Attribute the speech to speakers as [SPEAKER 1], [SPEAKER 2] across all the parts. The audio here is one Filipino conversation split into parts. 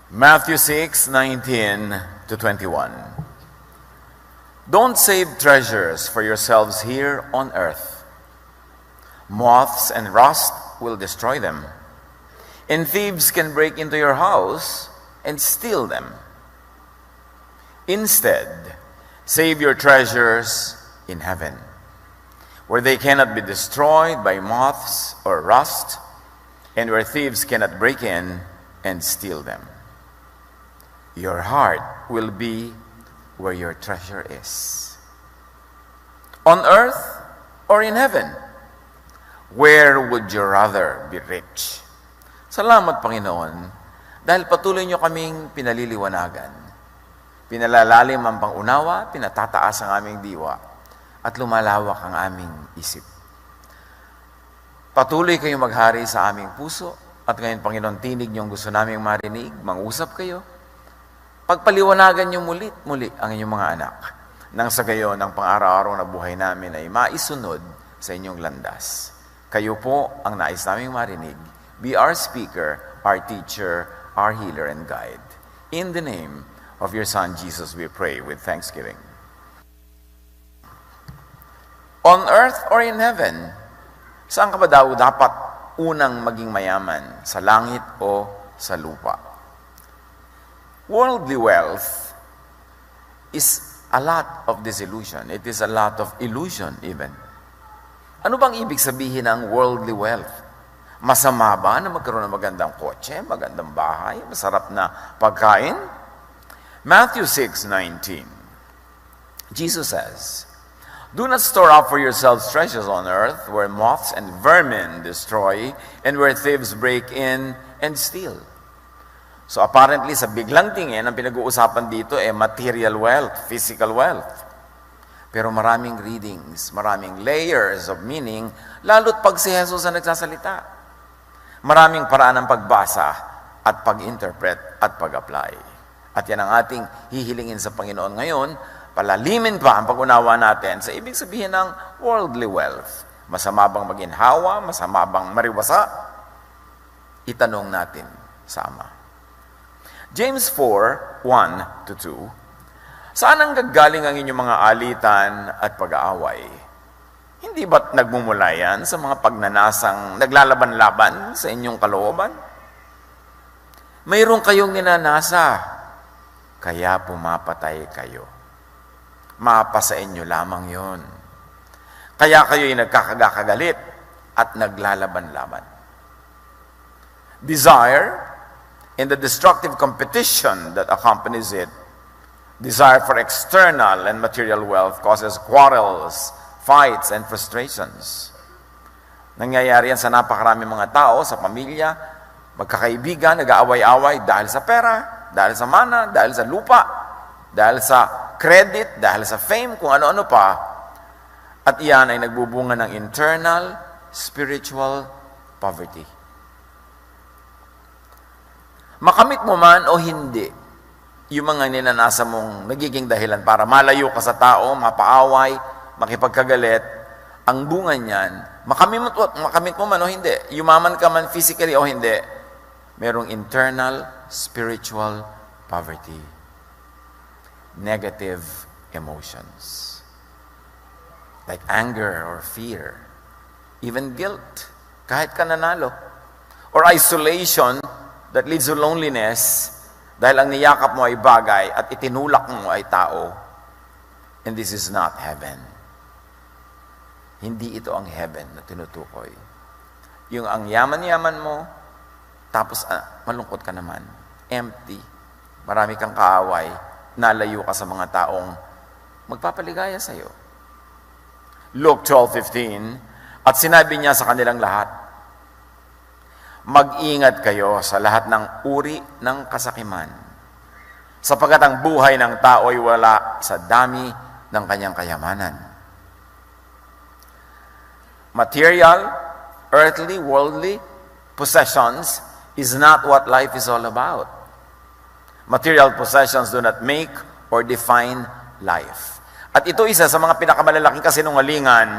[SPEAKER 1] Matthew 6:19 to 21. Don't save treasures for yourselves here on earth. Moths and rust will destroy them, and thieves can break into your house and steal them. Instead, save your treasures in heaven, where they cannot be destroyed by moths or rust, and where thieves cannot break in and steal them. Your heart will be where your treasure is. On earth or in heaven? Where would you rather be rich? Salamat, Panginoon, dahil patuloy niyo kaming pinaliliwanagan. Pinalalalim ang pangunawa, pinatataas ang aming diwa, at lumalawak ang aming isip. Patuloy kayong maghari sa aming puso, at ngayon, Panginoon, tinig niyong gusto naming marinig, mangusap kayo. Pagpaliwanagan niyo muli ang inyong mga anak, nang sa gayon ang pang-araw-araw na buhay namin ay maisunod sa inyong landas. Kayo po ang nais naming marinig. Be our speaker, our teacher, our healer and guide. In the name of your Son, Jesus, we pray with thanksgiving. On earth or in heaven, saan ka ba daw dapat unang maging mayaman? Sa langit o sa lupa? Worldly wealth is a lot of disillusion. It is a lot of illusion even. Ano bang ibig sabihin ng worldly wealth? Masama ba na magkaroon ng magandang kotse, magandang bahay, masarap na pagkain? Matthew 6:19. Jesus says, "Do not store up for yourselves treasures on earth, where moths and vermin destroy, and where thieves break in and steal." So apparently, sa biglang tingin, ang pinag-uusapan dito ay material wealth, physical wealth. Pero maraming readings, maraming layers of meaning, lalo't pag si Jesus ang nagsasalita. Maraming paraan ng pagbasa at pag-interpret at pag-apply. At yan ang ating hihilingin sa Panginoon ngayon, palalimin pa ang pag-unawa natin sa ibig sabihin ng worldly wealth. Masama bang maginhawa? Masama bang mariwasa? Itanong natin sa Ama. James 4:1-2. Saan ang gagaling ang inyong mga alitan at pag-aaway? Hindi ba't nagmumula yan sa mga pagnanasang naglalaban-laban sa inyong kalooban? Mayroon kayong ninanasa, kaya pumapatay kayo. Mapa sa inyo lamang yon. Kaya kayo'y nagkakagalit at naglalaban-laban. Desire and the destructive competition that accompanies it. Desire for external and material wealth causes quarrels, fights, and frustrations. Nangyayari yan sa napakaraming mga tao, sa pamilya, magkakaibigan, nag-aaway-away dahil sa pera, dahil sa mana, dahil sa lupa, dahil sa credit, dahil sa fame, kung ano-ano pa. At iyan ay nagbubunga ng internal, spiritual poverty. Makamit mo man o hindi, yung mga ninanasa mong nagiging dahilan para malayo ka sa tao, mapaaway, makipagkagalit, ang bunga niyan, makamit mo man o hindi, yumaman ka man physically o hindi, merong internal spiritual poverty. Negative emotions. Like anger or fear. Even guilt, kahit ka nanalo. Or isolation that leads to loneliness, dahil ang niyakap mo ay bagay at itinulak mo ay tao. And this is not heaven. Hindi ito ang heaven na tinutukoy. Yung ang yaman-yaman mo, tapos malungkot ka naman. Empty. Marami kang kaaway. Nalayo ka sa mga taong magpapaligaya sa'yo. Luke 12:15, at sinabi niya sa kanilang lahat, mag-ingat kayo sa lahat ng uri ng kasakiman, sapagkat ang buhay ng tao ay wala sa dami ng kanyang kayamanan. Material, earthly, worldly possessions is not what life is all about. Material possessions do not make or define life. At ito isa sa mga pinakamalalaking kasinungalingan,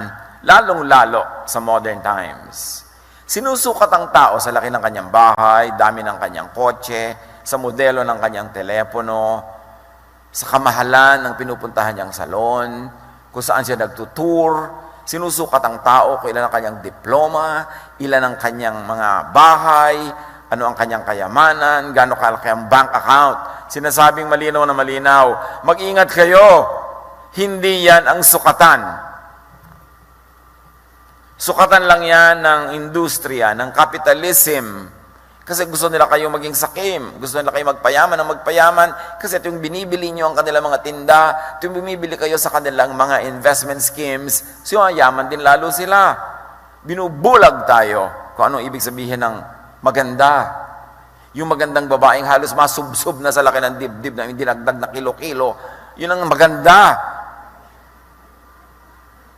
[SPEAKER 1] lalong-lalo sa modern times. Sinusukat ang tao sa laki ng kanyang bahay, dami ng kanyang kotse, sa modelo ng kanyang telepono, sa kamahalan ng pinupuntahan niyang salon, kung saan siya nagtutour, sinusukat ang tao kung ilan ang kanyang diploma, ilan ang kanyang mga bahay, ano ang kanyang kayamanan, gaano kalaki ang bank account. Sinasabing malinaw na malinaw, mag-ingat kayo, hindi yan ang sukatan. Sukatan lang yan ng industriya, ng capitalism. Kasi gusto nila kayo maging sakim. Gusto nila kayo magpayaman ng magpayaman. Kasi ito yung binibili nyo ang kanilang mga tinda. Ito yung bumibili kayo sa kanilang mga investment schemes. So yung yaman din lalo sila. Binubulag tayo kung anong ibig sabihin ng maganda. Yung magandang babaeng halos masubsob na sa laki ng dibdib na hindi dinagdag na kilo-kilo. Yun ang maganda.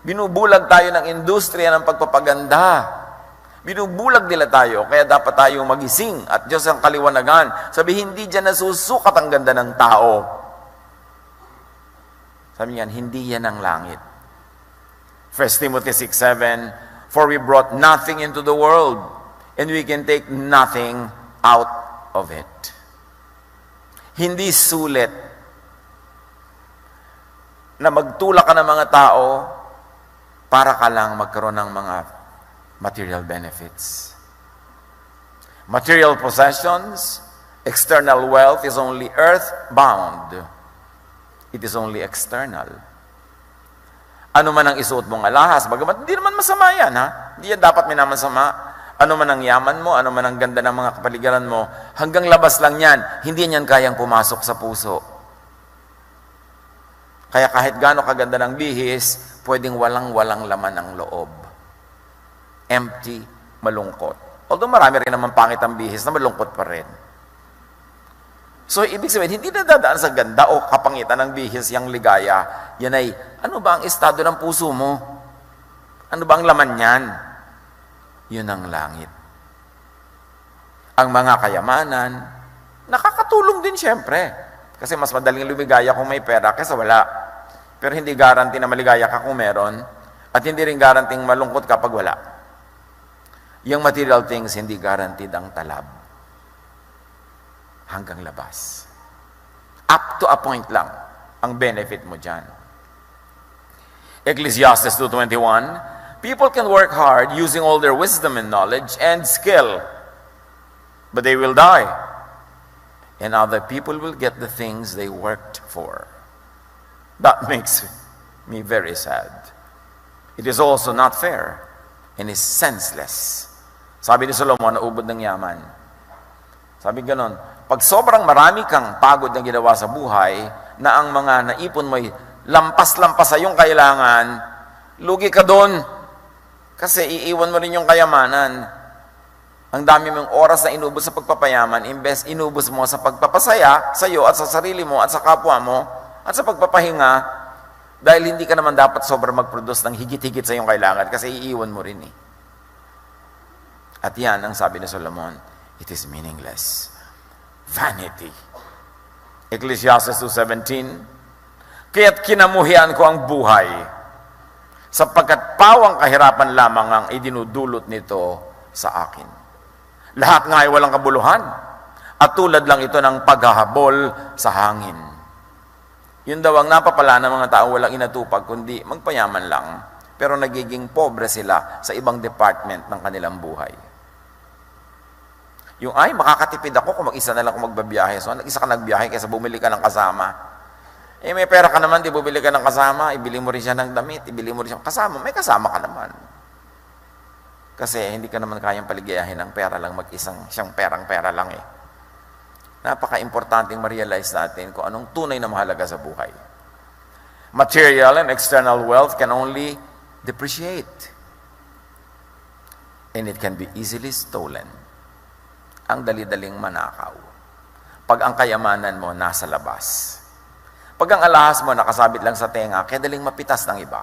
[SPEAKER 1] Binubulag tayo ng industriya ng pagpapaganda. Binubulag nila tayo, kaya dapat tayong magising at Diyos ang kaliwanagan. Sabi, hindi dyan nasusukat ang ganda ng tao. Sabi niyan, hindi yan ang langit. 1 Timothy 6:7, for we brought nothing into the world, and we can take nothing out of it. Hindi sulit na magtulak ka ng mga tao para ka lang magkaroon ng mga material benefits. Material possessions, external wealth is only earthbound. It is only external. Ano man ang isuot mong alahas, bagamat hindi naman masama yan, ha? Hindi yan dapat minamasama. Ano man ang yaman mo, ano man ang ganda ng mga kapaligiran mo, hanggang labas lang yan, hindi yan kayang pumasok sa puso. Kaya kahit gaano kaganda ng bihis, pwedeng walang-walang laman ang loob. Empty, malungkot. Although marami rin naman pangit ang bihis na malungkot pa rin. So, ibig sabihin, hindi na dadaan sa ganda o kapangitan ng bihis yung ligaya. Yan ay, ano ba ang estado ng puso mo? Ano ba ang laman niyan? Yun ang langit. Ang mga kayamanan, nakakatulong din siyempre. Kasi mas madaling lumigaya kung may pera kaysa wala. Pero hindi guarantee na maligaya ka kung meron. At hindi rin guarantee malungkot kapag wala. Yung material things, hindi guaranteed ang talab. Hanggang labas. Up to a point lang ang benefit mo dyan. Ecclesiastes 2:21, people can work hard using all their wisdom and knowledge and skill, but they will die. And other people will get the things they worked for. That makes me very sad. It is also not fair and is senseless. Sabi ni Solomon, naubod ng yaman. Sabi ganon, pag sobrang marami kang pagod na ginawa sa buhay, na ang mga naipon mo'y lampas-lampas sa iyong kailangan, lugi ka doon. Kasi iiwan mo rin yung kayamanan. Ang dami mong oras na inubos sa pagpapayaman, imbes inubos mo sa pagpapasaya sa iyo at sa sarili mo at sa kapwa mo at sa pagpapahinga, dahil hindi ka naman dapat sobrang mag-produce ng higit-higit sa iyong kailangan kasi iiwan mo rin eh. At yan ang sabi ni Solomon, it is meaningless. Vanity. Ecclesiastes 2:17, kaya't kinamuhian ko ang buhay, sapagkat pawang kahirapan lamang ang idinudulot nito sa akin. Lahat nga ay walang kabuluhan, at tulad lang ito ng paghahabol sa hangin. Yun daw ang napapala ng mga tao walang inatupag, kundi magpayaman lang, pero nagiging pobre sila sa ibang department ng kanilang buhay. Yung, ay, makakatipid ako kung mag-isa na lang kung magbabiyahe. So, nag-isa ka nagbiyahe kaysa bumili ka ng kasama. Eh, may pera ka naman, di bumili ka ng kasama, ibili mo rin siya ng damit, ibili mo rin siya kasama. May kasama ka naman. Kasi hindi ka naman kayang paligayahin ng pera lang, mag-isang siyang perang-pera lang eh. Napaka-importanting ma-realize natin kung anong tunay na mahalaga sa buhay. Material and external wealth can only depreciate. And it can be easily stolen. Ang dali-daling manakaw. Pag ang kayamanan mo nasa labas. Pag ang alahas mo nakasabit lang sa tenga, kaya daling mapitas ng iba.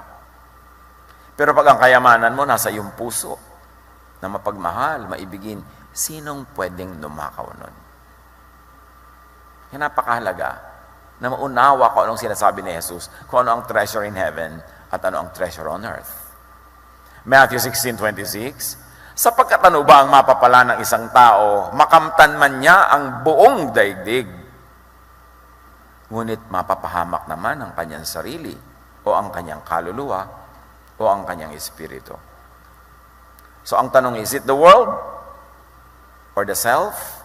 [SPEAKER 1] Pero pag ang kayamanan mo nasa iyong puso, na mapagmahal, maibigin, sinong pwedeng numakaw nun? Yan napakahalaga na maunawa ko anong sinasabi ni Jesus, kung ano ang treasure in heaven at ano ang treasure on earth. Matthew 16:26, Sapagkat ano ba ang mapapala ng isang tao, makamtan man niya ang buong daigdig. Ngunit mapapahamak naman ang kanyang sarili, o ang kanyang kaluluwa, o ang kanyang espiritu. So ang tanong, is it the world or the self?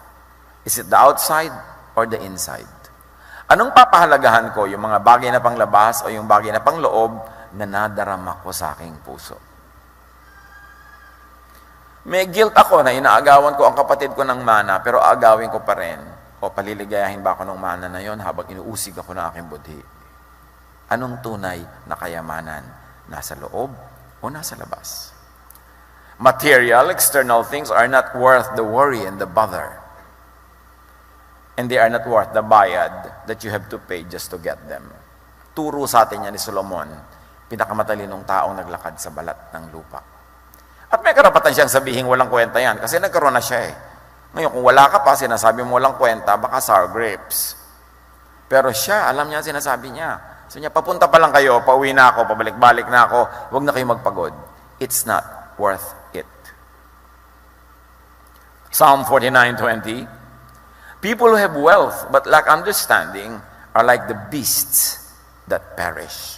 [SPEAKER 1] Is it the outside or the inside? Anong papahalagahan ko, yung mga bagay na panglabas o yung bagay na pangloob na nadarama ko sa aking puso? May guilt ako na inaagawan ko ang kapatid ko ng mana, pero aagawin ko pa rin. O paliligayahin ba ako ng mana na yon habang inuusig ako ng aking budhi? Anong tunay na kayamanan? Nasa loob o nasa labas? Material, external things are not worth the worry and the bother. And they are not worth the bayad that you have to pay just to get them. Turo sa atin yan ni Solomon, pinakamatalinong taong naglakad sa balat ng lupa. At may karapatan siyang sabihin walang kwenta yan kasi nagkaroon na siya eh. Ngayon, kung wala ka pa, sinasabi mo walang kwenta, baka sour grapes. Pero siya, alam niya sinasabi niya. So niya, papunta pa lang kayo, pauwi na ako, pabalik-balik na ako, huwag na kayo magpagod. It's not worth it. Psalm 49:20, people who have wealth but lack understanding are like the beasts that perish.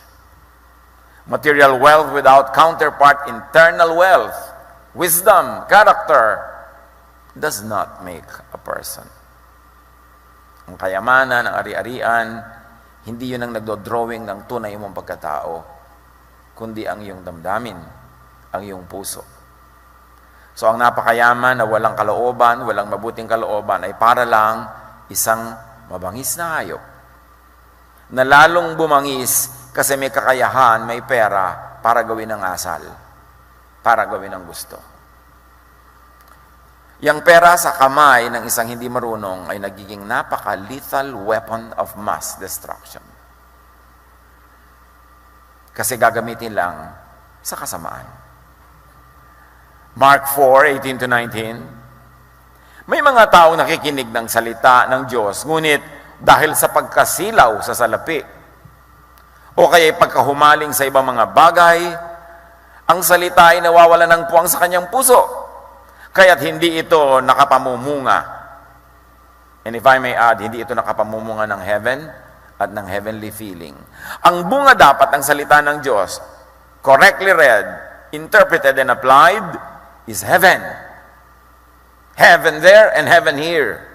[SPEAKER 1] Material wealth without counterpart, internal wealth, wisdom, character, does not make a person. Ang kayamanan, ang ari-arian, hindi yun ang nagdo-drawing ng tunay mong pagkatao, kundi ang iyong damdamin, ang iyong puso. So ang napakayaman na walang kalooban, walang mabuting kalooban, ay para lang isang mabangis na hayop na lalong bumangis kasi may kakayahan, may pera para gawin ng asal, para gawin ng gusto. Yang pera sa kamay ng isang hindi marunong ay nagiging napaka-lethal weapon of mass destruction. Kasi gagamitin lang sa kasamaan. Mark 4:18-19, may mga taong nakikinig ng salita ng Diyos, ngunit dahil sa pagkasilaw sa salapi, o kaya pagkahumaling sa ibang mga bagay, ang salita ay nawawala ng puwang sa kanyang puso, kaya't hindi ito nakapamumunga. And if I may add, hindi ito nakapamumunga ng heaven at ng heavenly feeling. Ang bunga dapat ng salita ng Diyos, correctly read, interpreted and applied, is heaven. Heaven there and heaven here.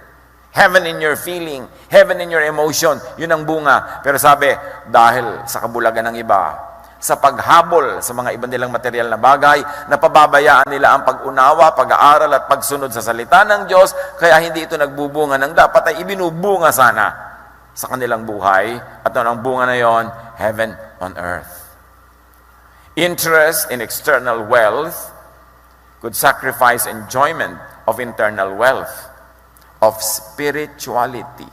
[SPEAKER 1] Heaven in your feeling, heaven in your emotion, yun ang bunga. Pero sabi, dahil sa kabulagan ng iba, sa paghabol sa mga ibang nilang material na bagay, napababayaan nila ang pag-unawa, pag-aaral at pagsunod sa salita ng Diyos, kaya hindi ito nagbubunga ng dapat ay ibinubunga sana sa kanilang buhay. At ano ang bunga na yon? Heaven on earth. Interest in external wealth could sacrifice enjoyment of internal wealth, of spirituality.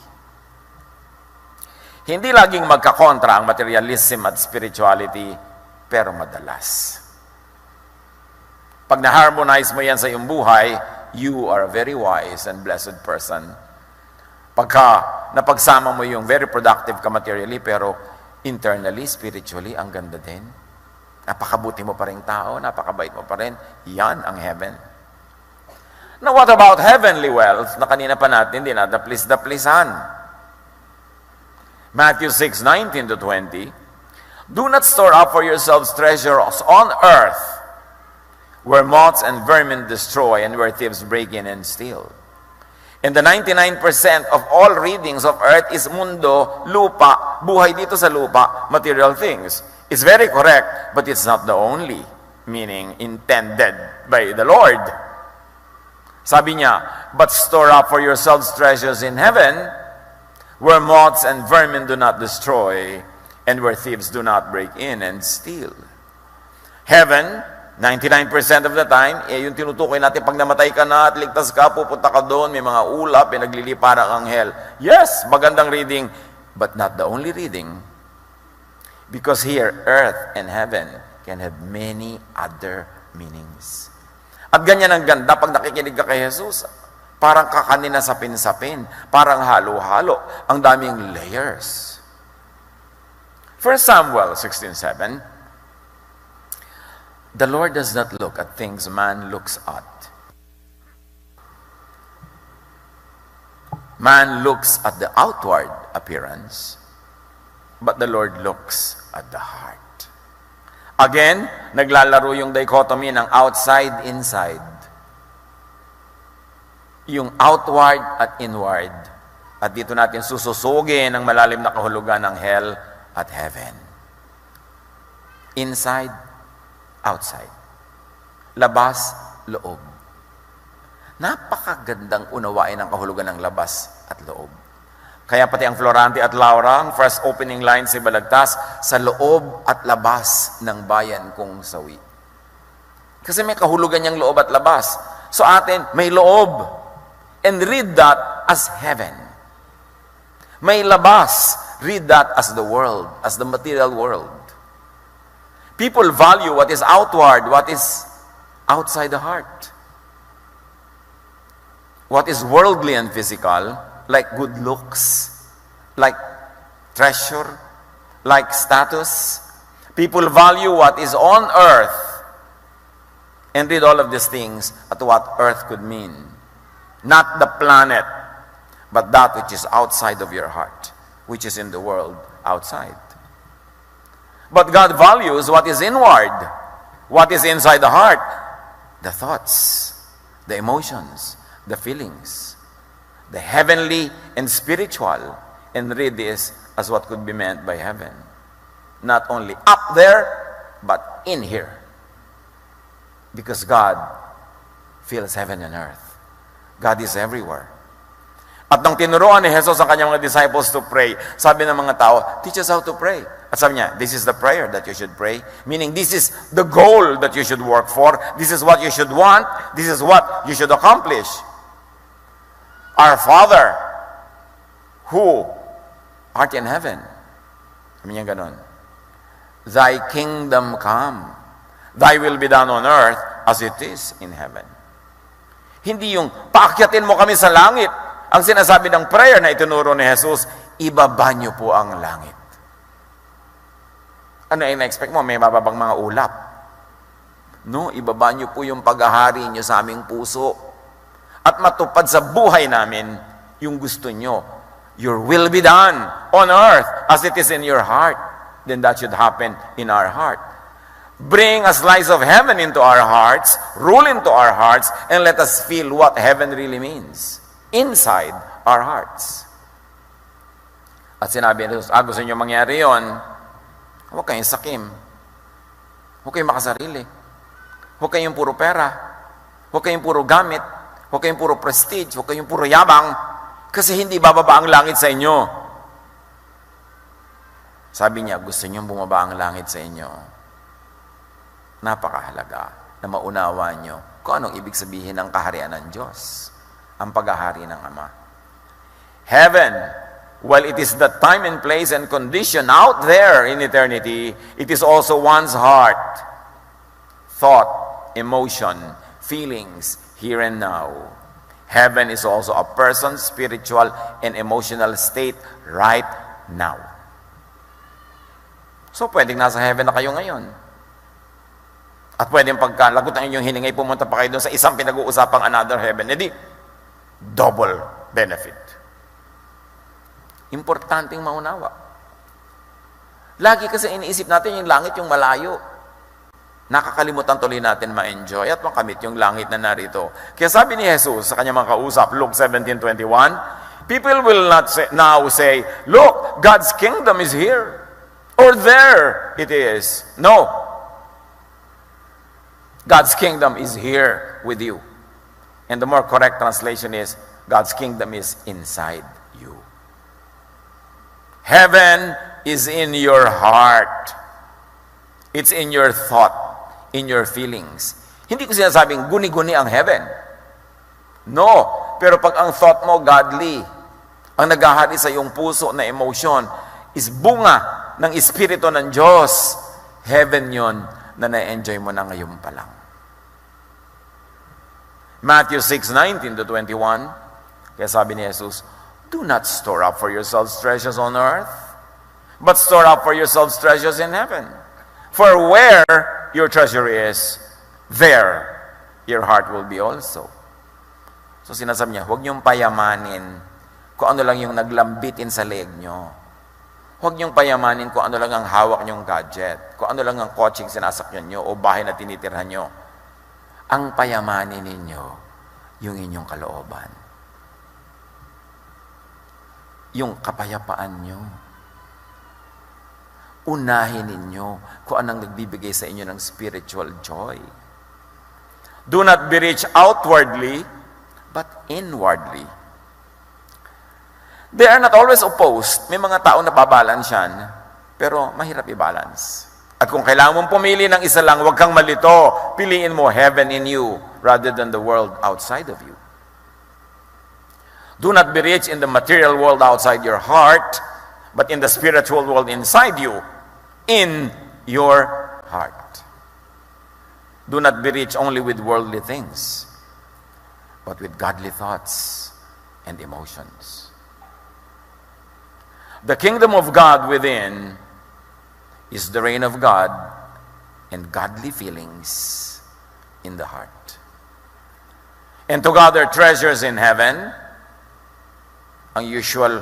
[SPEAKER 1] Hindi laging magkakontra ang materialism at spirituality, pero madalas. Pag na-harmonize mo yan sa iyong buhay, you are a very wise and blessed person. Pagka napagsama mo yung very productive ka materially, pero internally, spiritually, ang ganda din. Napakabuti mo pa rin tao, napakabait mo pa rin, yan ang heaven. Now, what about heavenly wealth na kanina pa natin dinadaplis-daplisan? Matthew 6:19-20, do not store up for yourselves treasures on earth, where moths and vermin destroy and where thieves break in and steal. And the 99% of all readings of earth is mundo, lupa, buhay dito sa lupa, material things. It's very correct, but it's not the only meaning intended by the Lord. Sabi niya, but store up for yourselves treasures in heaven, where moths and vermin do not destroy, and where thieves do not break in and steal. Heaven, 99% of the time, yung tinutukoy natin, pag namatay ka na at ligtas ka, pupunta ka doon, may mga ulap, may nagliliparang anghel. Yes, magandang reading, but not the only reading. Because here, earth and heaven can have many other meanings. At ganyan ang ganda pag nakikinig ka kay Jesus. Parang kakanina sapin-sapin, parang halo-halo, ang daming layers. 1 Samuel 16:7, the Lord does not look at things man looks at. Man looks at the outward appearance, but the Lord looks at the heart. Again, naglalaro yung dichotomy ng outside, inside. Yung outward at inward. At dito natin sususugin ang malalim na kahulugan ng hell at heaven. Inside, outside. Labas, loob. Napakagandang unawain ang kahulugan ng labas at loob. Kaya pati ang Florante at Laura, ang first opening line si Balagtas, sa loob at labas ng bayan kong sawi. Kasi may kahulugan niyang loob at labas. So atin, may loob. And read that as heaven. May labas. Read that as the world, as the material world. People value what is outward, what is outside the heart. What is worldly and physical, like good looks, like treasure, like status. People value what is on earth and read all of these things at what earth could mean. Not the planet, but that which is outside of your heart, which is in the world outside. But God values what is inward, what is inside the heart, the thoughts, the emotions, the feelings, the heavenly and spiritual, and read this as what could be meant by heaven. Not only up there, but in here. Because God fills heaven and earth. God is everywhere. At nang tinuruan ni Jesus ang kanyang mga disciples to pray, sabi ng mga tao, teach us how to pray. At sabi niya, this is the prayer that you should pray. Meaning, this is the goal that you should work for. This is what you should want. This is what you should accomplish. Our Father, who art in heaven. Sabi niya ganon. Thy kingdom come. Thy will be done on earth as it is in heaven. Hindi yung paakyatin mo kami sa langit. Ang sinasabi ng prayer na itinuro ni Jesus, ibaba niyo po ang langit. Ano yung na-expect mo? May mababang mga ulap. No, ibaba niyo po yung paghahari niyo sa aming puso. At matupad sa buhay namin yung gusto nyo. Your will be done on earth as it is in your heart. Then that should happen in our heart. Bring a slice of heaven into our hearts, rule into our hearts, and let us feel what heaven really means inside our hearts. At sinabi ni Jesus, gusto nyo mangyari yun, huwag kayong sakim. Huwag kayong makasarili. Huwag kayong puro pera. Huwag kayong puro gamit. Huwag kayong puro prestige. Huwag kayong puro yabang. Kasi hindi bababa ang langit sa inyo. Sabi niya, gusto niyong bumaba ang langit sa inyo. Napakahalaga na maunawa niyo kung anong ibig sabihin ng kaharian ng Diyos. Ang paghahari ng Ama. Heaven, while it is the time and place and condition out there in eternity, it is also one's heart, thought, emotion, feelings, here and now. Heaven is also a person's spiritual and emotional state right now. So, pwedeng nasa heaven na kayo ngayon. At pwedeng pagkalagot ang inyong hiningay, pumunta pa kayo doon sa isang pinag-uusapang another heaven. Edi, double benefit. Importanteng maunawa. Lagi kasi iniisip natin yung langit, yung malayo. Nakakalimutan tuloy natin ma-enjoy at makamit yung langit na narito. Kaya sabi ni Jesus sa kanyang mga kausap, Luke 17:21, people will not now say, look, God's kingdom is here. Or there it is. No. God's kingdom is here with you. And the more correct translation is, God's kingdom is inside you. Heaven is in your heart. It's in your thought. In your feelings. Hindi ko sinasabing guni-guni ang heaven. No. Pero pag ang thought mo godly, ang naghahari sa iyong puso na emotion is bunga ng Espiritu ng Diyos, heaven yon na na-enjoy mo na ngayon pa lang. Matthew 6:19-21, kaya sabi ni Jesus, do not store up for yourselves treasures on earth, but store up for yourselves treasures in heaven. For where your treasure is, there your heart will be also. So sinasabi niya, huwag niyong payamanin kung ano lang yung naglambitin sa leg nyo. Huwag niyong payamanin kung ano lang ang hawak niyong gadget, kung ano lang ang coaching sinasakyan nyo o bahay na tinitirhan nyo. Ang payamanin ninyo, yung inyong kalooban. Yung kapayapaan nyo. Unahin ninyo kung anong nagbibigay sa inyo ng spiritual joy. Do not be rich outwardly, but inwardly. They are not always opposed. May mga tao na babalance yan, pero mahirap i-balance. At kung kailangan mong pumili ng isa lang, huwag kang malito. Piliin mo heaven in you rather than the world outside of you. Do not be rich in the material world outside your heart, but in the spiritual world inside you, in your heart. Do not be rich only with worldly things, but with godly thoughts and emotions. The kingdom of God within is the reign of God and godly feelings in the heart. And to gather treasures in heaven, ang usual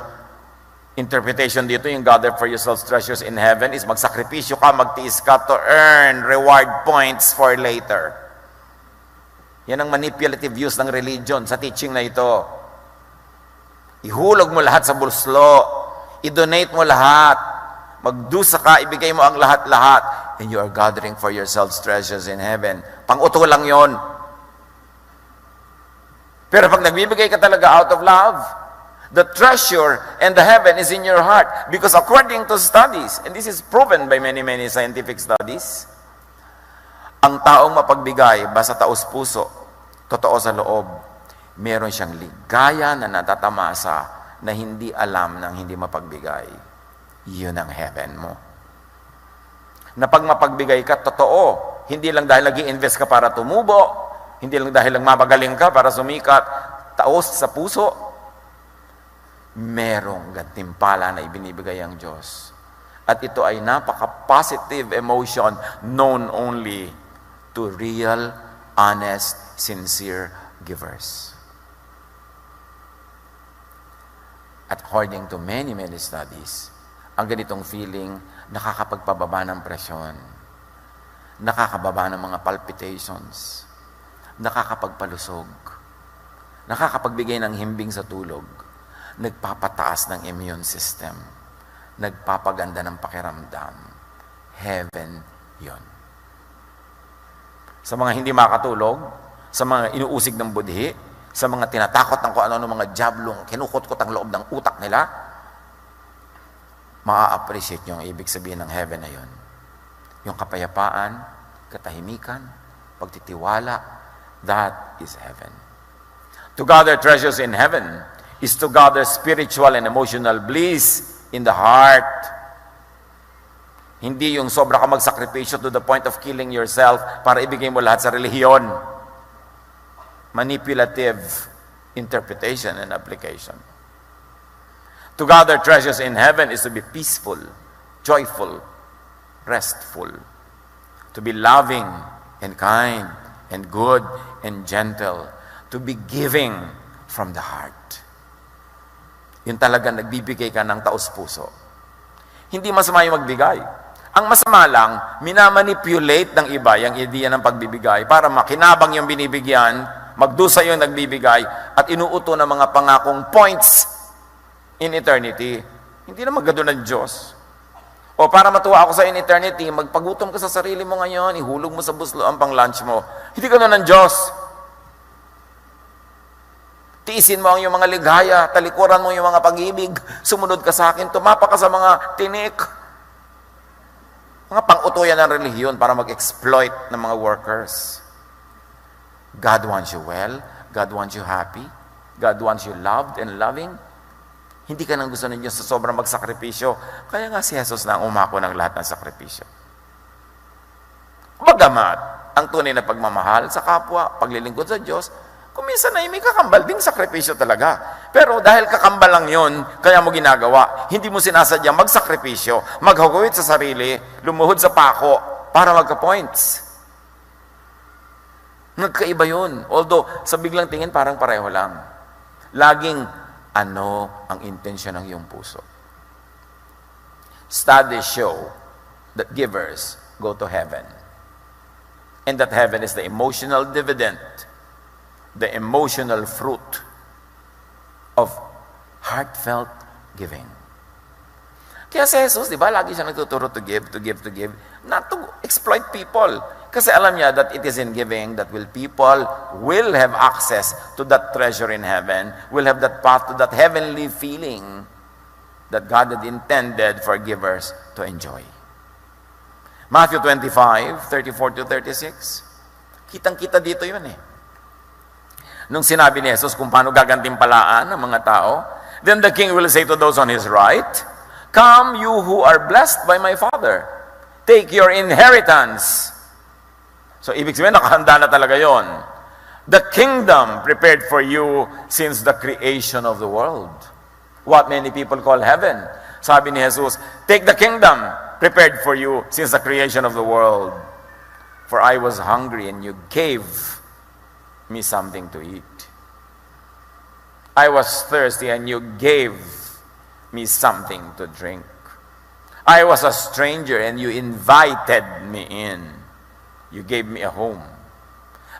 [SPEAKER 1] interpretation dito, yung gather for yourselves treasures in heaven, is magsakripisyo ka, magtiis ka to earn reward points for later. Yan ang manipulative use ng religion sa teaching na ito. Ihulog mo lahat sa bulslo, i-donate mo lahat, magdusa ka, ibigay mo ang lahat-lahat, and you are gathering for yourselves treasures in heaven. Pang-uto lang yon. Pero pag nagbibigay ka talaga out of love, the treasure and the heaven is in your heart. Because according to studies, and this is proven by many scientific studies, ang taong mapagbigay, basta taos puso, totoo sa loob, meron siyang ligaya na natatamasa na hindi alam ng hindi mapagbigay. Yun ang heaven mo. Na pag mapagbigay ka, totoo. Hindi lang dahil nag-i-invest ka para tumubo, hindi lang dahil lang mapagaling ka para sumikat, taos sa puso, merong gantimpala na ibinibigay ang Diyos. At ito ay napaka-positive emotion known only to real, honest, sincere givers. At according to many studies, ang ganitong feeling, nakakapagpababa ng presyon, nakakababa ng mga palpitations, nakakapagpalusog, nakakapagbigay ng himbing sa tulog, nagpapataas ng immune system, nagpapaganda ng pakiramdam. Heaven yon. Sa mga hindi makatulog, sa mga inuusig ng budhi, sa mga tinatakot ng kung ano ng mga jablong, kinukot-kot ang loob ng utak nila, maa-appreciate nyo ang ibig sabihin ng heaven na yun. Yung kapayapaan, katahimikan, pagtitiwala, that is heaven. To gather treasures in heaven is to gather spiritual and emotional bliss in the heart. Hindi yung sobra ka magsakripisyo to the point of killing yourself para ibigay mo lahat sa relihiyon. Manipulative interpretation and application. To gather treasures in heaven is to be peaceful, joyful, restful. To be loving and kind and good and gentle. To be giving from the heart. Yun talaga nagbibigay ka ng taos-puso. Hindi masama yung magbigay. Ang masama lang, minamanipulate ng iba yung ideya ng pagbibigay para makinabang yung binibigyan, magdusa yung nagbibigay, at inuuto ng mga pangakong points in eternity. Hindi naman gano'n ng Diyos. O para matuwa ako sa in eternity, magpagutom ka sa sarili mo ngayon, ihulog mo sa buslo ang pang-lunch mo. Hindi gano'n ng Diyos. Tiisin mo ang iyong mga ligaya, talikuran mo yung mga pag-ibig, sumunod ka sa akin, tumapa ka sa mga tinik. Mga pang-utoyan ng relihiyon para mag-exploit ng mga workers. God wants you well, God wants you happy, God wants you loved and loving. Hindi ka nang gusto ng Diyos sa sobrang magsakripisyo. Kaya nga si Jesus na ang umako ng lahat ng sakripisyo. Bagamat, ang tunay na pagmamahal sa kapwa, paglilingkod sa Diyos, kung minsan ay may kakambal ding sakripisyo talaga. Pero dahil kakambal lang yun, kaya mo ginagawa, hindi mo sinasadyang magsakripisyo, maghagawit sa sarili, lumuhod sa pako, para magka-points. Nagkaiba yun. Although, sa biglang tingin, parang pareho lang. Laging ano ang intensyon ng iyong puso. Studies show that givers go to heaven. And that heaven is the emotional dividend, the emotional fruit of heartfelt giving. Kaya si Jesus, di ba, lagi siya nagtuturo to give, not to exploit people. Kasi alam niya that it is in giving that people will have access to that treasure in heaven, will have that path to that heavenly feeling that God had intended for givers to enjoy. Matthew 25, 34 to 36. Kitang-kita dito yun eh. Nung sinabi ni Jesus kung paano gagantimpalaan ng mga tao, then the king will say to those on his right, "Come, you who are blessed by my Father. Take your inheritance." So, ibig sabihin, nakahanda na talaga yon. The kingdom prepared for you since the creation of the world. What many people call heaven. Sabi ni Jesus, take the kingdom prepared for you since the creation of the world. For I was hungry and you gave me something to eat. I was thirsty and you gave me something to drink. I was a stranger and you invited me in. You gave me a home.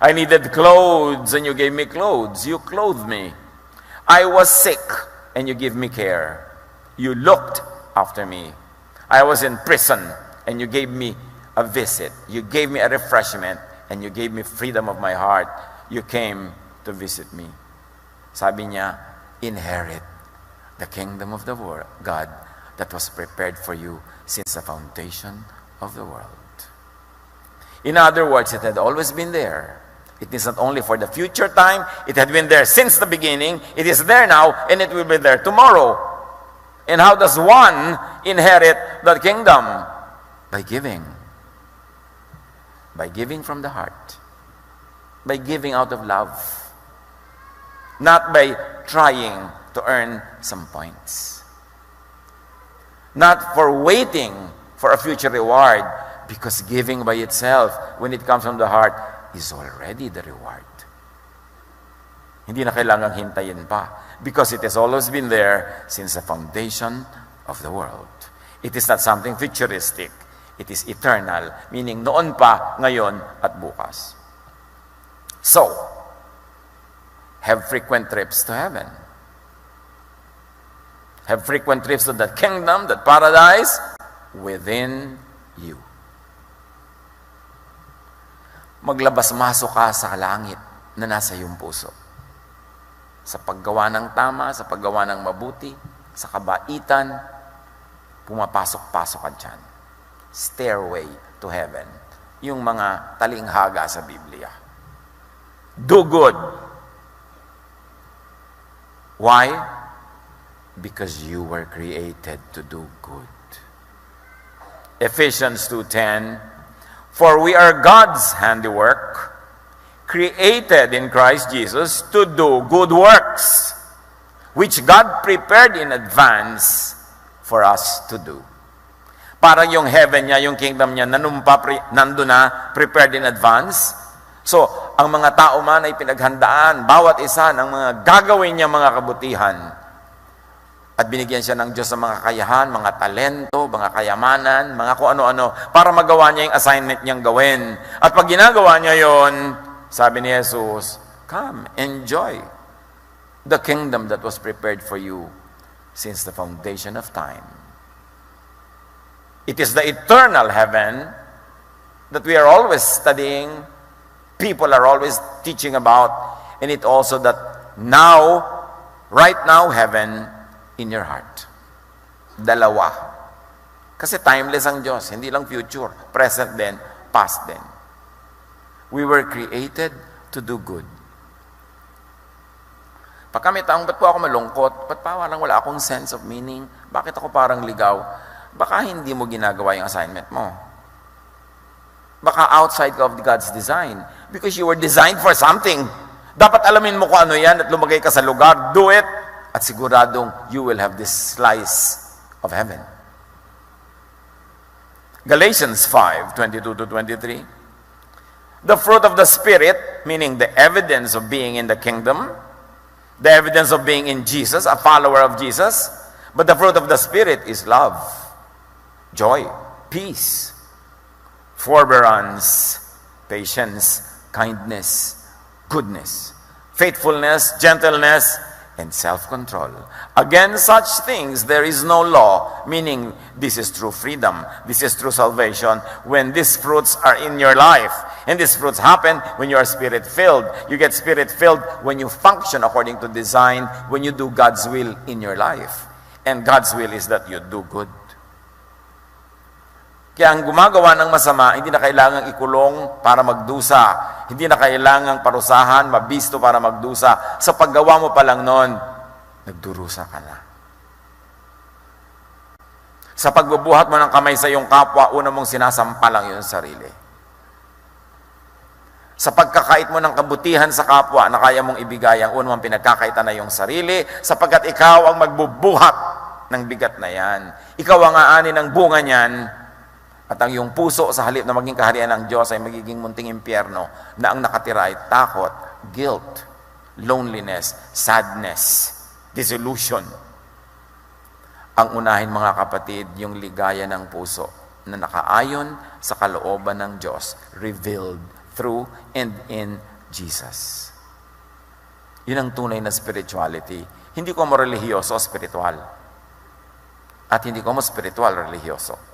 [SPEAKER 1] I needed clothes and you gave me clothes. You clothed me. I was sick and you gave me care. You looked after me. I was in prison and you gave me a visit. You gave me a refreshment and you gave me freedom of my heart. You came to visit me. Sabi niya, inherit the kingdom of the world, God, that was prepared for you since the foundation of the world. In other words, it had always been there. It is not only for the future time, it had been there since the beginning, it is there now, and it will be there tomorrow. And how does one inherit that kingdom? By giving. By giving from the heart. By giving out of love. Not by trying to earn some points. Not for waiting for a future reward, because giving by itself, when it comes from the heart, is already the reward. Hindi na kailangang hintayin pa, because it has always been there since the foundation of the world. It is not something futuristic. It is eternal, meaning noon pa, ngayon, at bukas. So, have frequent trips to heaven. Have frequent trips to that kingdom, that paradise, within you. Maglabas-masok ka sa langit na nasa iyong puso. Sa paggawa ng tama, sa paggawa ng mabuti, sa kabaitan, pumapasok-pasok ka dyan. Stairway to heaven. Yung mga talinghaga sa Biblia. Do good. Why? Because you were created to do good. Ephesians 2:10, for we are God's handiwork, created in Christ Jesus to do good works, which God prepared in advance for us to do. Parang yung heaven niya, yung kingdom niya, nandun na, prepared in advance. So, ang mga tao man ay pinaghandaan, bawat isa ng mga gagawin niya mga kabutihan. At binigyan siya ng Diyos ng mga kakayahan, mga talento, mga kayamanan, mga kung ano-ano, para magawa niya yung assignment niyang gawin. At pag ginagawa niya yon, sabi ni Jesus, come, enjoy the kingdom that was prepared for you since the foundation of time. It is the eternal heaven that we are always studying, people are always teaching about, and it also that now, right now, heaven in your heart. Dalawa. Kasi timeless ang Diyos, hindi lang future, present din, past din. We were created to do good. Pag kami taong, ba't po ako malungkot? Ba't parang wala akong sense of meaning? Bakit ako parang ligaw? Baka hindi mo ginagawa yung assignment mo. Baka outside of God's design. Because you were designed for something. Dapat alamin mo kung ano yan at lumagay ka sa lugar. Do it. At siguradong you will have this slice of heaven. Galatians 5:22-23. The fruit of the Spirit, meaning the evidence of being in the kingdom, The evidence of being in Jesus, a follower of Jesus. But the fruit of the Spirit is love, joy, peace, forbearance, patience, kindness, goodness, faithfulness, gentleness, and self-control. Against such things there is no law, meaning this is true freedom, this is true salvation, when these fruits are in your life. And these fruits happen when you are Spirit-filled. You get Spirit-filled when you function according to design, when you do God's will in your life. And God's will is that you do good. Kaya ang gumagawa ng masama, hindi na kailangang ikulong para magdusa. Hindi na kailangang parusahan, mabisto para magdusa. Sa paggawa mo pa lang noon, nagdurusa ka na. Sa pagbubuhat mo ng kamay sa iyong kapwa, una mong sinasampa lang yung sarili. Sa pagkakait mo ng kabutihan sa kapwa na kaya mong ibigay, ang una mong pinagkakaitan na yung sarili, sapagkat ikaw ang magbubuhat ng bigat na yan. Ikaw ang aanin ng bunga niyan, at ang iyong puso sa halip na maging kaharian ng Diyos ay magiging munting impyerno na ang nakatira ay takot, guilt, loneliness, sadness, disillusion. Ang unahin mga kapatid, yung ligaya ng puso na nakaayon sa kalooban ng Diyos, revealed through and in Jesus. Yun ang tunay na spirituality. Hindi ko mo religyoso, spiritual. At hindi ko mo spiritual, religyoso.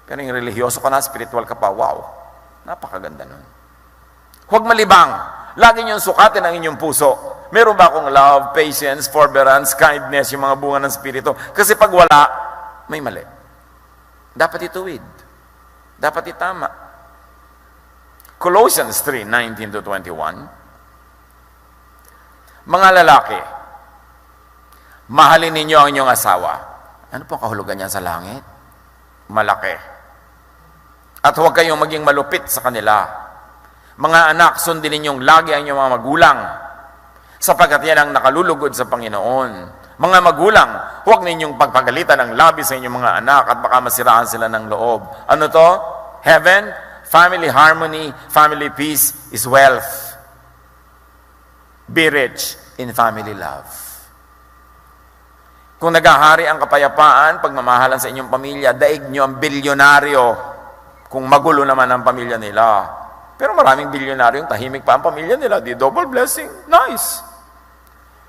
[SPEAKER 1] Pero yung religyoso ka na, spiritual ka pa, wow. Napakaganda nun. Huwag malibang. Lagi niyong sukatin ang inyong puso. Meron ba akong love, patience, forbearance, kindness, yung mga bunga ng spirito? Kasi pag wala, may mali. Dapat ituwid. Dapat itama. Colossians 3:19-21. Mga lalaki, mahalin ninyo ang inyong asawa. Ano po ang kahulugan niya sa langit? Malaki. At huwag kayong maging malupit sa kanila. Mga anak, sundin ninyong lagi ang inyong mga magulang, sapagkat yan ang nakalulugod sa Panginoon. Mga magulang, huwag ninyong pagpagalitan ng labis sa inyong mga anak at baka masiraan sila ng loob. Ano to? Heaven, family harmony, family peace is wealth. Be rich in family love. Kung naghahari ang kapayapaan, pagmamahalan sa inyong pamilya, daig nyo ang bilyonaryo kung magulo naman ang pamilya nila. Pero maraming bilyonaryong tahimik pa ang pamilya nila. Di double blessing. Nice.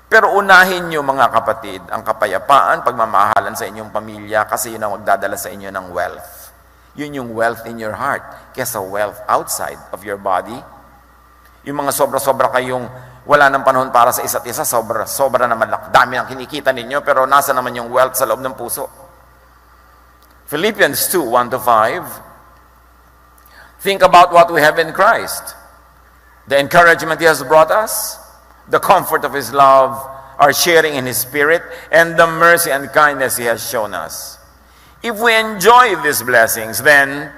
[SPEAKER 1] Pero unahin nyo mga kapatid, ang kapayapaan, pagmamahalan sa inyong pamilya kasi yun ang magdadala sa inyo ng wealth. Yun yung wealth in your heart kesa wealth outside of your body. Yung mga sobra-sobra kayong wala ng panahon para sa isa't isa, sobra naman lang. Dami ang kinikita ninyo, pero nasa naman yung wealth sa loob ng puso. Philippians 2:1-5. Think about what we have in Christ. The encouragement He has brought us, the comfort of His love, our sharing in His Spirit, and the mercy and kindness He has shown us. If we enjoy these blessings, then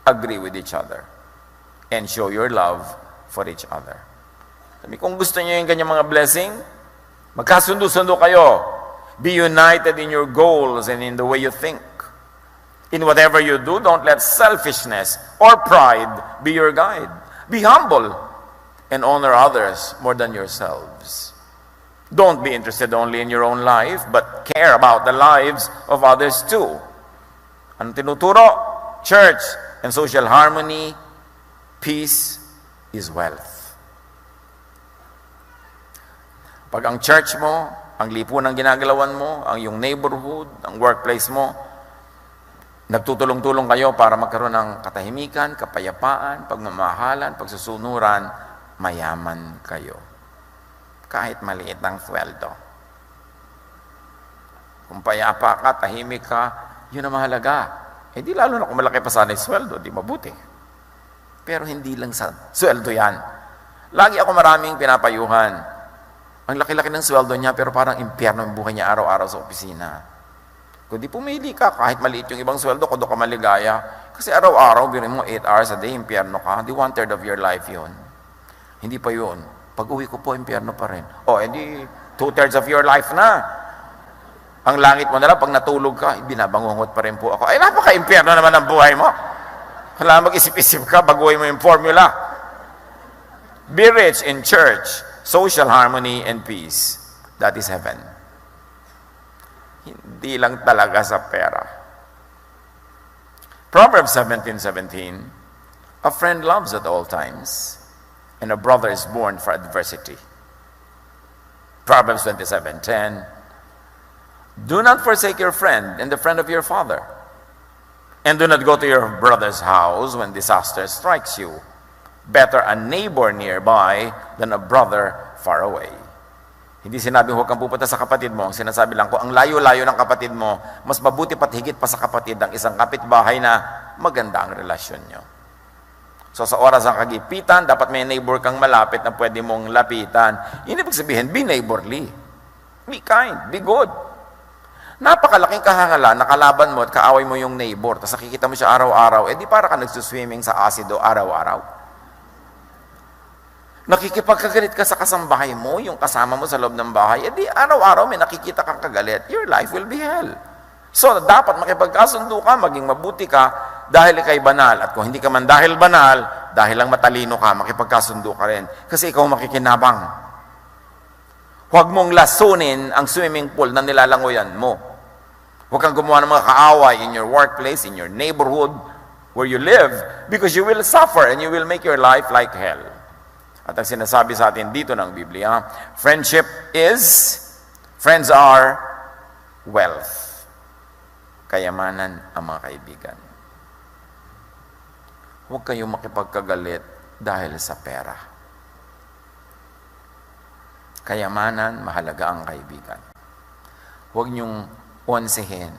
[SPEAKER 1] agree with each other and show your love for each other. Sabi, kung gusto niyo yung ganyang mga blessing, magkasundo-sundo kayo. Be united in your goals and in the way you think. In whatever you do, don't let selfishness or pride be your guide. Be humble and honor others more than yourselves. Don't be interested only in your own life, but care about the lives of others too. Ang tinuturo? Church and social harmony, peace is wealth. Pag ang church mo, ang lipunan ginagalawan mo, ang iyong neighborhood, ang workplace mo, nagtutulong-tulong kayo para magkaroon ng katahimikan, kapayapaan, pagmamahalan, pagsusunuran, mayaman kayo. Kahit maliit ang sweldo. Kung payapa ka, tahimik ka, yun ang mahalaga. Eh di lalo na kung malaki pa sana yung sweldo, di mabuti. Pero hindi lang sa sweldo yan. Lagi ako maraming pinapayuhan. Ang laki-laki ng sweldo niya, pero parang impyerno ang buhay niya araw-araw sa opisina. Kung di pumili ka, kahit maliit yung ibang sweldo, kung doon ka maligaya, kasi araw-araw, birin mo 8 hours a day, impyerno ka, di 1/3 of your life yun. Hindi pa yun. Pag uwi ko po, impyerno pa rin. O, edi 2/3 of your life na. Ang langit mo na lang, pag natulog ka, binabangungot pa rin po ako. Ay, napaka-impyerno naman ang buhay mo. Kailangan mag-isip-isip ka, baguhin mo yung formula. Be rich in church social harmony, and peace. That is heaven. Hindi lang talaga sa pera. Proverbs 17:17, a friend loves at all times, and a brother is born for adversity. Proverbs 27:10, do not forsake your friend and the friend of your father, and do not go to your brother's house when disaster strikes you. Better a neighbor nearby than a brother far away. Hindi sinabing huwag kang pupunta sa kapatid mo. Ang sinasabi lang ko, ang layo-layo ng kapatid mo, mas mabuti pat higit pa sa kapatid ng isang kapitbahay na maganda ang relasyon nyo. So sa oras ng kagipitan, dapat may neighbor kang malapit na pwede mong lapitan. Yun ibig sabihin, be neighborly. Be kind, be good. Napakalaking kahangalan, nakalaban mo at kaaway mo yung neighbor, tapos nakikita mo siya araw-araw, di para ka nagsuswimming sa asido araw-araw. Nakikipagkagalit ka sa kasambahay mo, yung kasama mo sa loob ng bahay, di araw-araw may nakikita kang kagalit, your life will be hell. So, dapat makipagkasundo ka, maging mabuti ka, dahil ikay banal. At kung hindi ka man dahil banal, dahil lang matalino ka, makipagkasundo ka rin. Kasi ikaw makikinabang. Huwag mong lasunin ang swimming pool na nilalangoyan mo. Huwag kang gumawa ng mga kaaway in your workplace, in your neighborhood, where you live, because you will suffer and you will make your life like hell. At ang sinasabi sa atin dito ng Biblia, friends are wealth. Kayamanan ang mga kaibigan. Huwag kayong makipagkagalit dahil sa pera. Kayamanan, mahalaga ang kaibigan. Huwag niyong onsehin.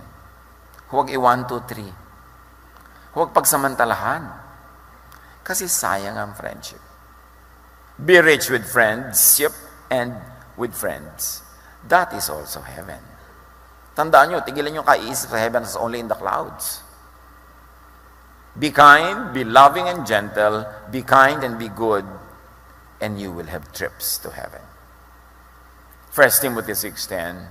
[SPEAKER 1] Huwag i-1, 2, 3. Huwag pagsamantalahan. Kasi sayang ang friendship. Be rich with friendship and with friends. That is also heaven. Tandaan nyo, tigilan yung kaiisip sa heaven is only in the clouds. Be kind, be loving and gentle, be kind and be good, and you will have trips to heaven. 1 Timothy 6:10,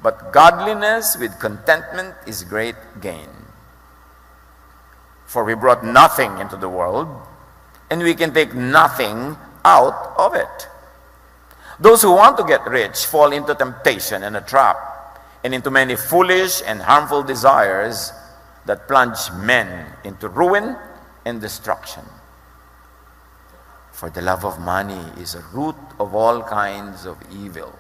[SPEAKER 1] but godliness with contentment is great gain. For we brought nothing into the world, and we can take nothing out of it. Those who want to get rich fall into temptation and a trap, and into many foolish and harmful desires that plunge men into ruin and destruction. For the love of money is a root of all kinds of evil.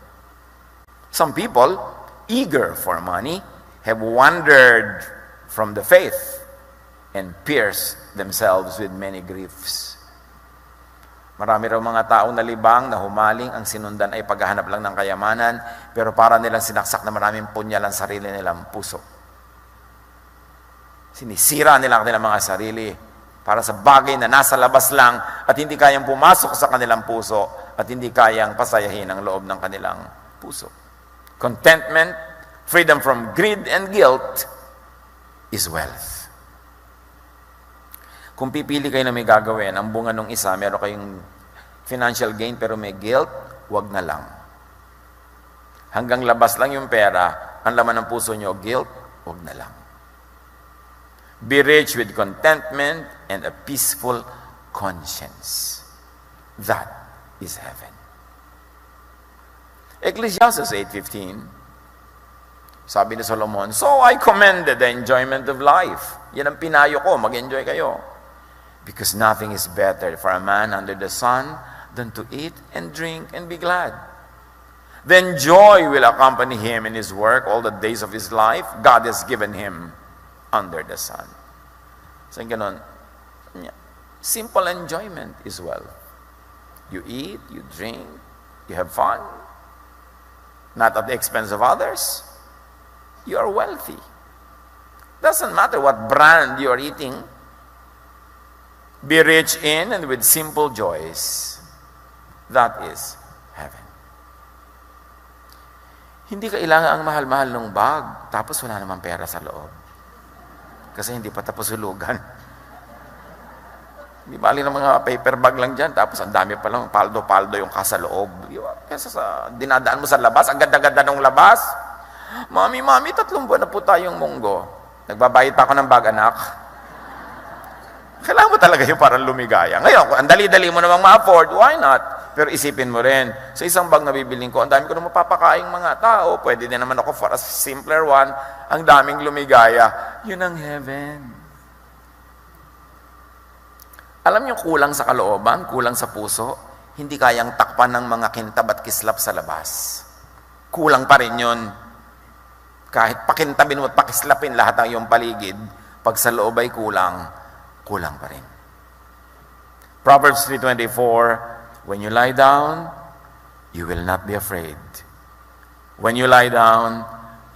[SPEAKER 1] Some people, eager for money, have wandered from the faith and pierced themselves with many griefs. Marami raw mga taong nalibang na humaling, ang sinundan ay paghahanap lang ng kayamanan, pero para nilang sinaksak na maraming punyal ang sarili nilang puso. Sinisira nila ang kanilang mga sarili para sa bagay na nasa labas lang at hindi kayang pumasok sa kanilang puso at hindi kayang pasayahin ang loob ng kanilang puso. Contentment, freedom from greed and guilt is wealth. Kung pipili kayo na may gagawin, ang bunga ng isa, meron kayong financial gain pero may guilt, wag na lang. Hanggang labas lang yung pera, ang laman ng puso nyo, guilt, wag na lang. Be rich with contentment and a peaceful conscience. That is heaven. Ecclesiastes 8:15, sabi ni Solomon, so I commended the enjoyment of life. Yan ang pinayo ko, mag-enjoy kayo. Because nothing is better for a man under the sun than to eat and drink and be glad. Then joy will accompany him in his work all the days of his life. God has given him under the sun. So ganon, simple enjoyment is well. You eat, you drink, you have fun. Not at the expense of others. You are wealthy. Doesn't matter what brand you are eating. Be rich in and with simple joys. That is heaven. Hindi kailangan ang mahal-mahal ng bag, tapos wala namang pera sa loob. Kasi hindi pa tapos hulugan. Di bali ng mga paper bag lang dyan, tapos ang dami pa lang, paldo-paldo yung kasa loob. Kesa sa dinadaan mo sa labas, ang ganda-ganda ng labas. Mami, 3 buwan na po tayong munggo. Nagbabayad pa ako ng bag, anak. Kailangan mo talaga yung para lumigaya. Ngayon, kung ang dali-dali mo namang ma-afford, why not? Pero isipin mo rin, sa isang bag na bibiling ko, ang dami ko na mapapakaing mga tao, pwede din naman ako for a simpler one, ang daming lumigaya. Yun ang heaven. Alam niyo, kulang sa kalooban, kulang sa puso, hindi kayang takpan ng mga kintab at kislap sa labas. Kulang pa rin yun. Kahit pakintabin mo at pakislapin lahat ng iyong paligid, pag sa loob ay kulang, kulang pa rin. Proverbs 3:24, when you lie down, you will not be afraid. When you lie down,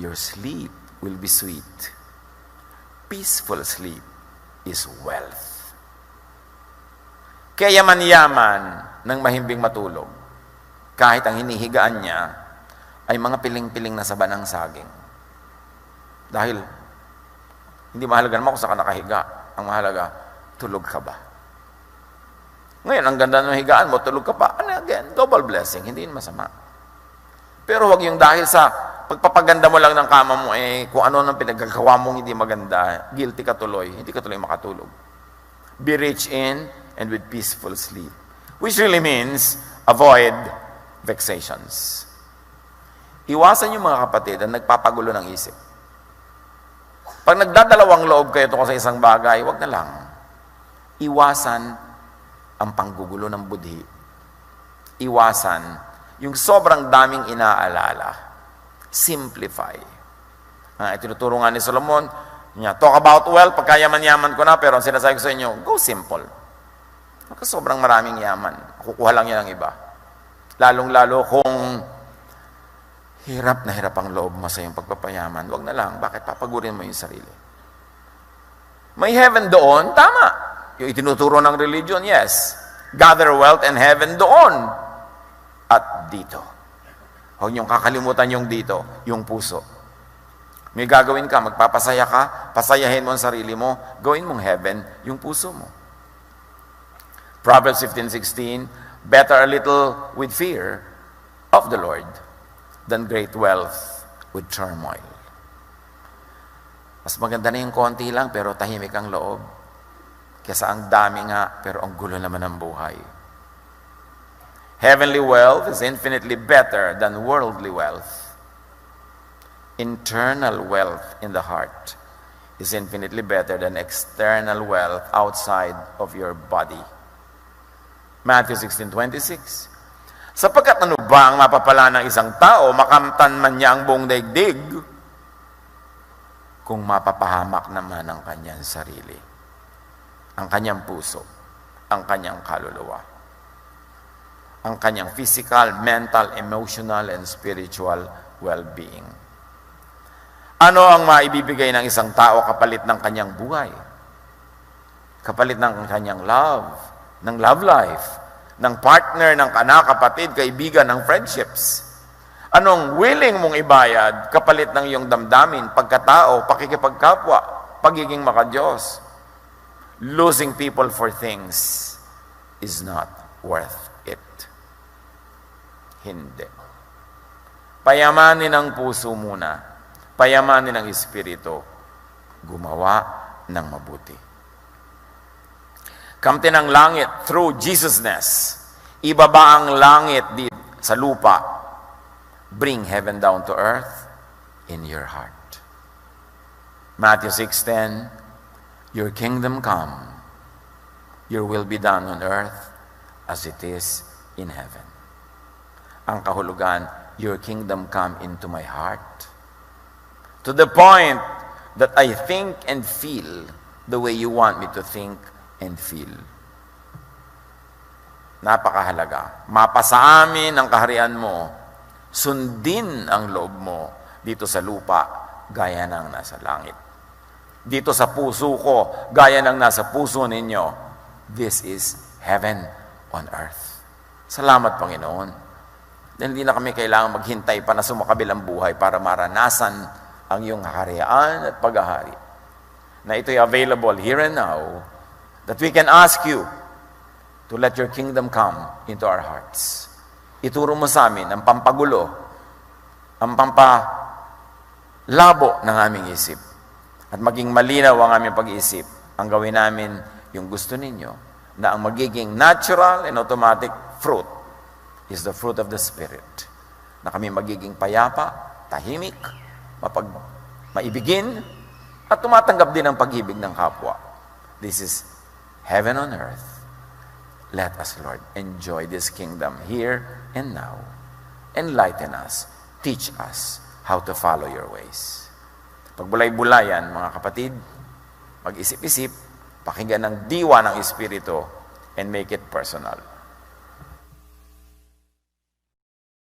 [SPEAKER 1] your sleep will be sweet. Peaceful sleep is wealth. Kaya yaman-yaman ng mahimbing matulog, kahit ang hinihigaan niya ay mga piling-piling na saba ng saging. Dahil hindi mahalaga naman kung saan ka nakahiga. Ang mahalaga, tulog ka ba? Ngayon, ang ganda ng higaan mo, tulog ka pa. Ano again? Double blessing. Hindi yun masama. Pero huwag yung dahil sa pagpapaganda mo lang ng kama mo, kung ano nang pinagkagawa mong hindi maganda, guilty ka tuloy. Hindi ka tuloy makatulog. Be rich in and with peaceful sleep. Which really means, avoid vexations. Iwasan yung mga kapatid ang nagpapagulo ng isip. Pag nagdadalawang loob kayo tungkol sa isang bagay, wag na lang. Iwasan ang panggugulo ng budhi. Iwasan yung sobrang daming inaalala. Simplify. Itinuturo nga ni Solomon, talk about wealth, pagkayaman-yaman ko na, pero ang sinasabi ko sa inyo, go simple. Sobrang maraming yaman. Kukuha lang yan ang iba. Lalong-lalo kung hirap na hirap ang loob mo sa iyong pagpapayaman, wag na lang. Bakit papagurin mo yung sarili? May heaven doon, tama. Yung itinuturo ng religion, yes. Gather wealth and heaven doon. At dito. Huwag niyong kakalimutan yung dito, yung puso. May gagawin ka, magpapasaya ka, pasayahin mo ang sarili mo, gawin mong heaven yung puso mo. Proverbs 15:16, better a little with fear of the Lord than great wealth with turmoil. Mas maganda na yung konti lang, pero tahimik ang loob. Kesa ang dami nga, pero ang gulo naman ng buhay. Heavenly wealth is infinitely better than worldly wealth. Internal wealth in the heart is infinitely better than external wealth outside of your body. Matthew 16:26. Sapagkat ano ba ang mapapala ng isang tao, makamtan man niya ang buong daigdig, kung mapapahamak naman ang kanyang sarili, ang kanyang puso, ang kanyang kaluluwa, ang kanyang physical, mental, emotional, and spiritual well-being. Ano ang maibibigay ng isang tao kapalit ng kanyang buhay? Kapalit ng kanyang love, ng love life, ng partner, ng anak, kapatid, kaibigan, ng friendships? Anong willing mong ibayad kapalit ng iyong damdamin, pagkatao, pakikipagkapwa, pagiging makadiyos? Losing people for things is not worth it. Hindi. Payamanin ang puso muna. Payamanin ang espiritu. Gumawa ng mabuti. Kamtin ang langit through Jesusness. Ibaba ang langit dito sa lupa. Bring heaven down to earth in your heart. Matthew 6:10, your kingdom come, your will be done on earth as it is in heaven. Ang kahulugan, your kingdom come into my heart. To the point that I think and feel the way you want me to think and feel. Napakahalaga. Mapasa amin ang kaharian mo, sundin ang loob mo dito sa lupa, gaya ng nasa langit. Dito sa puso ko, gaya ng nasa puso ninyo. This is heaven on earth. Salamat, Panginoon. Dahil hindi na kami kailangan maghintay pa na sumakabilang buhay para maranasan ang iyong kaharian at paghahari. Na ito'y available here and now, that we can ask you to let your kingdom come into our hearts. Ituro mo sa amin ang pampagulo, ang pampalabo ng aming isip, at maging malinaw ang aming pag-iisip. Ang gawin namin yung gusto ninyo, na ang magiging natural and automatic fruit is the fruit of the Spirit. Na kami magiging payapa, tahimik, maibigin, at tumatanggap din ng pag-ibig ng kapwa. This is heaven on earth. Let us, Lord, enjoy this kingdom here and now. Enlighten us. Teach us how to follow your ways. Pagbulay-bulayan, mga kapatid, mag-isip-isip, pakinggan ng diwa ng Espiritu, and make it personal.